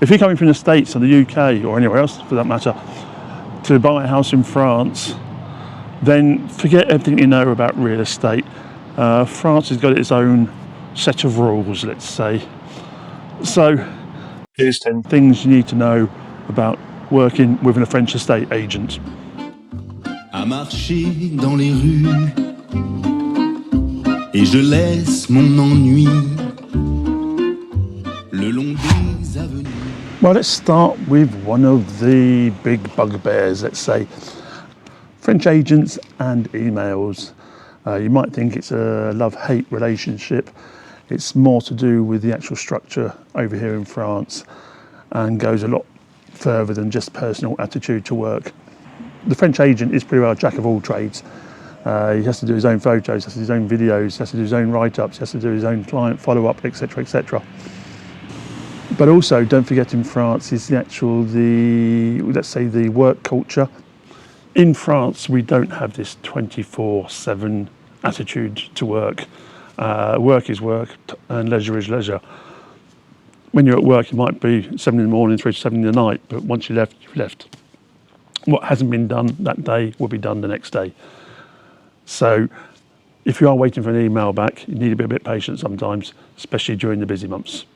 If you're coming from the States or the UK or anywhere else for that matter to buy a house in France, then forget everything you know about real estate. France has got its own set of rules, let's say. So here's 10 things you need to know about working with a French estate agent. À marcher dans les rues et je laisse mon ennui le long des avenues. Well, let's start with one of the big bugbears, let's say. French agents and emails. You might think it's a love-hate relationship. It's more to do with the actual structure over here in France and goes a lot further than just personal attitude to work. The French agent is pretty well a jack of all trades. He has to do his own photos, has to do his own videos, has to do his own write-ups, has to do his own client follow-up, etc., etc. But also, don't forget, in France is let's say the work culture. In France, we don't have this 24/7 attitude to work. Work is work and leisure is leisure. When you're at work, it might be 7 in the morning through to 7 in the night, but once you left, you've left. What hasn't been done that day will be done the next day. So if you are waiting for an email back, you need to be a bit patient sometimes, especially during the busy months.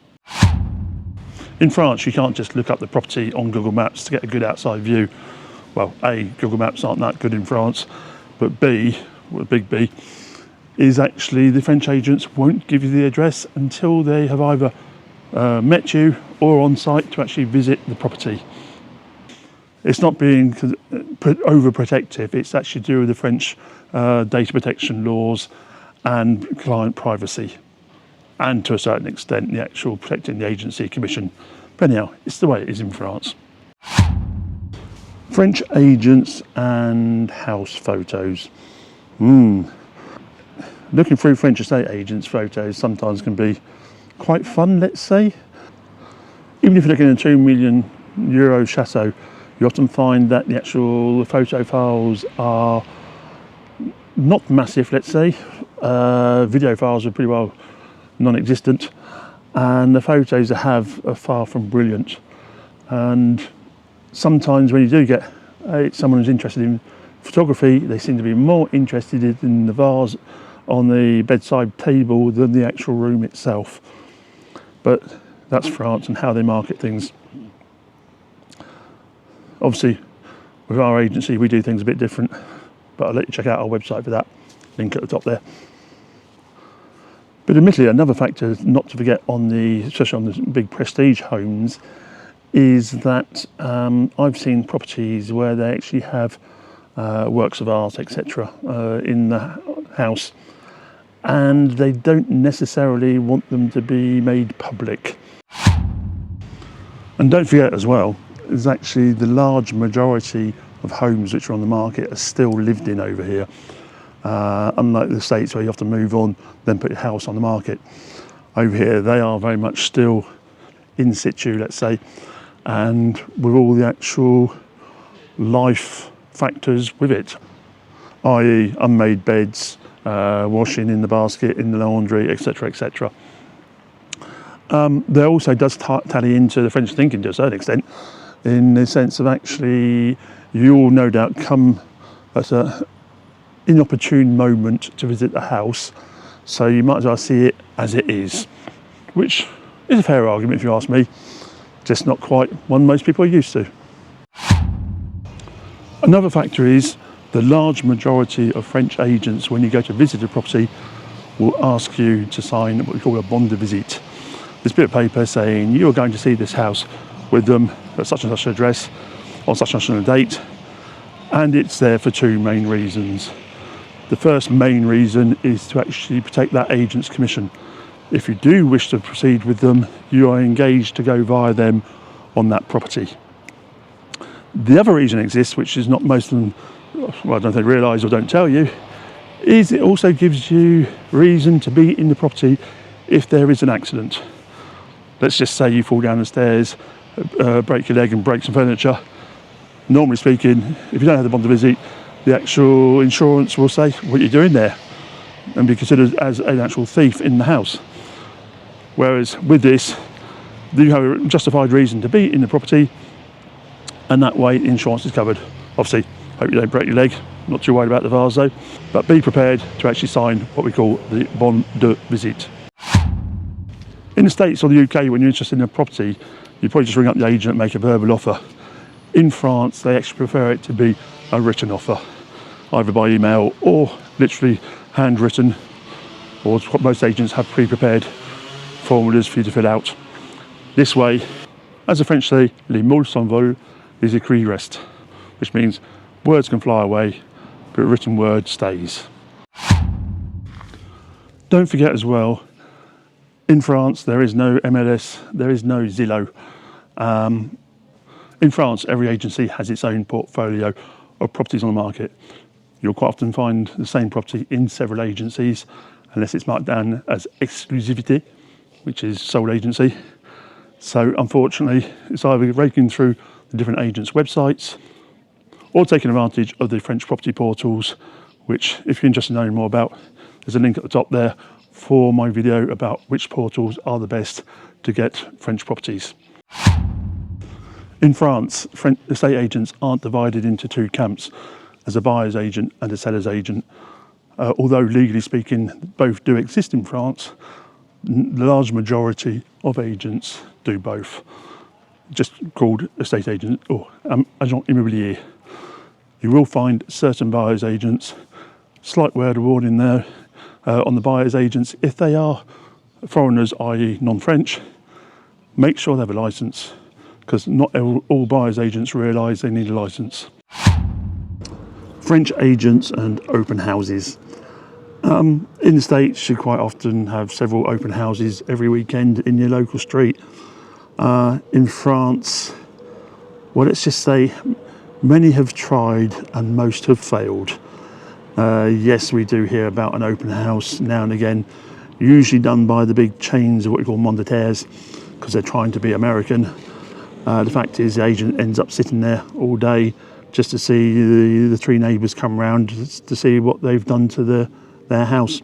In France, you can't just look up the property on Google Maps to get a good outside view. Well, A, Google Maps aren't that good in France, but B, well, big B, is actually the French agents won't give you the address until they have either met you or on site to actually visit the property. It's not being overprotective, it's actually to do with the French data protection laws and client privacy, and to a certain extent the actual protecting the agency commission. But anyhow, it's the way it is in France. French agents and house photos. Looking through French estate agents' photos sometimes can be quite fun, let's say. Even if you're looking at a €2 million chateau, you often find that the actual photo files are not massive, let's say. Video files are pretty well non-existent, and the photos they have are far from brilliant. And sometimes when you do get someone who's interested in photography, they seem to be more interested in the vase on the bedside table than the actual room itself. But that's France and how they market things. Obviously, with our agency, we do things a bit different, but I'll let you check out our website for that. Link at the top there. But admittedly, another factor not to forget especially on the big prestige homes, is that I've seen properties where they actually have works of art, etc. In the house, and they don't necessarily want them to be made public. And don't forget as well, is actually the large majority of homes which are on the market are still lived in over here. Unlike the States where you have to move on, then put your house on the market. Over here, they are very much still in situ, let's say, and with all the actual life factors with it, i.e. unmade beds, washing in the basket, in the laundry, etc., etc. There also does tally into the French thinking to a certain extent, in the sense of actually you all no doubt come at an inopportune moment to visit the house, so you might as well see it as it is, which is a fair argument if you ask me, just not quite one most people are used to. Another factor is the large majority of French agents, when you go to visit a property, will ask you to sign what we call a Bon de Visite. This bit of paper saying you are going to see this house with them at such and such an address on such and such a date, and it's there for two main reasons. The first main reason is to actually protect that agent's commission. If you do wish to proceed with them, you are engaged to go via them on that property. The other reason exists, which is not most of them, well, I don't know if they realise or don't tell you, is it also gives you reason to be in the property if there is an accident. Let's just say you fall down the stairs, break your leg and break some furniture. Normally speaking, if you don't have the Bon de Visite, the actual insurance will say what you're doing there and be considered as an actual thief in the house. Whereas with this, Do you have a justified reason to be in the property? And that way insurance is covered. Obviously, hope you don't break your leg. Not too worried about the vase though. But be prepared to actually sign what we call the Bon de Visite. In the States or the UK, when you're interested in a property, you probably just ring up the agent and make a verbal offer. In France, they actually prefer it to be a written offer, either by email or literally handwritten, or what most agents have pre-prepared formulas for you to fill out. This way, as the French say, les mots s'envolent, les écrits restent, which means words can fly away, but a written word stays. Don't forget as well, in France, there is no MLS, there is no Zillow. In France, every agency has its own portfolio of properties on the market. You'll quite often find the same property in several agencies, unless it's marked down as exclusivité, which is sole agency. So unfortunately, it's either raking through the different agents' websites or taking advantage of the French property portals, which, if you're interested in knowing more about, there's a link at the top there for my video about which portals are the best to get French properties. In France, French estate agents aren't divided into two camps, as a buyer's agent and a seller's agent. Although legally speaking, both do exist in France, the large majority of agents do both, just called estate agent or agent immobilier. You will find certain buyer's agents, slight word of warning there on the buyer's agents, if they are foreigners, i.e. non-French, make sure they have a licence, because not all buyer's agents realise they need a licence. French agents and open houses. In the States, you quite often have several open houses every weekend in your local street. In France, well, let's just say many have tried and most have failed. Yes, we do hear about an open house now and again, usually done by the big chains of what we call mandataires, because they're trying to be American. The fact is, the agent ends up sitting there all day just to see the three neighbours come round to see what they've done to their house.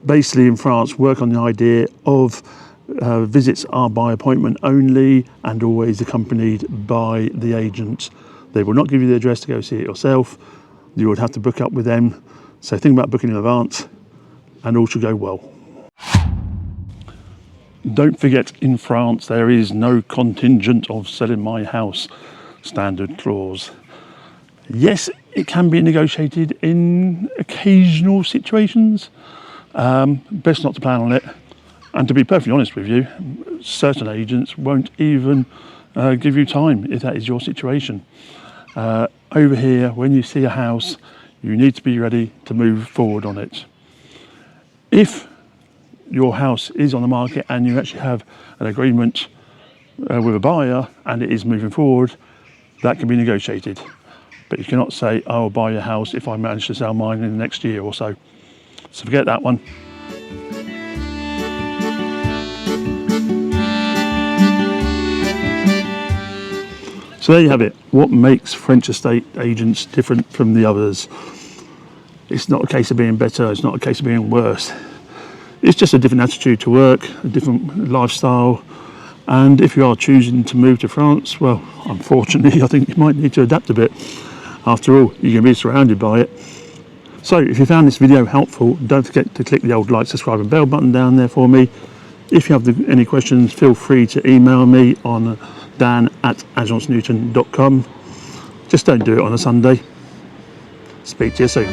Basically, in France, work on the idea of visits are by appointment only and always accompanied by the agent. They will not give you the address to go see it yourself. You would have to book up with them. So think about booking in advance and all should go well. Don't forget, in France, there is no contingent of selling my house standard clause. Yes, it can be negotiated in occasional situations. Best not to plan on it. And to be perfectly honest with you, certain agents won't even give you time if that is your situation. Over here, when you see a house, you need to be ready to move forward on it. If your house is on the market and you actually have an agreement with a buyer and it is moving forward, that can be negotiated. But you cannot say, I'll buy your house if I manage to sell mine in the next year or so. So forget that one. So there you have it. What makes French estate agents different from the others? It's not a case of being better, it's not a case of being worse. It's just a different attitude to work, a different lifestyle. And if you are choosing to move to France, well, unfortunately, I think you might need to adapt a bit. After all, you're going to be surrounded by it. So if you found this video helpful, don't forget to click the old like, subscribe and bell button down there for me. If you have any questions, feel free to email me on dan@agencenewton.com. Just don't do it on a Sunday. Speak to you soon.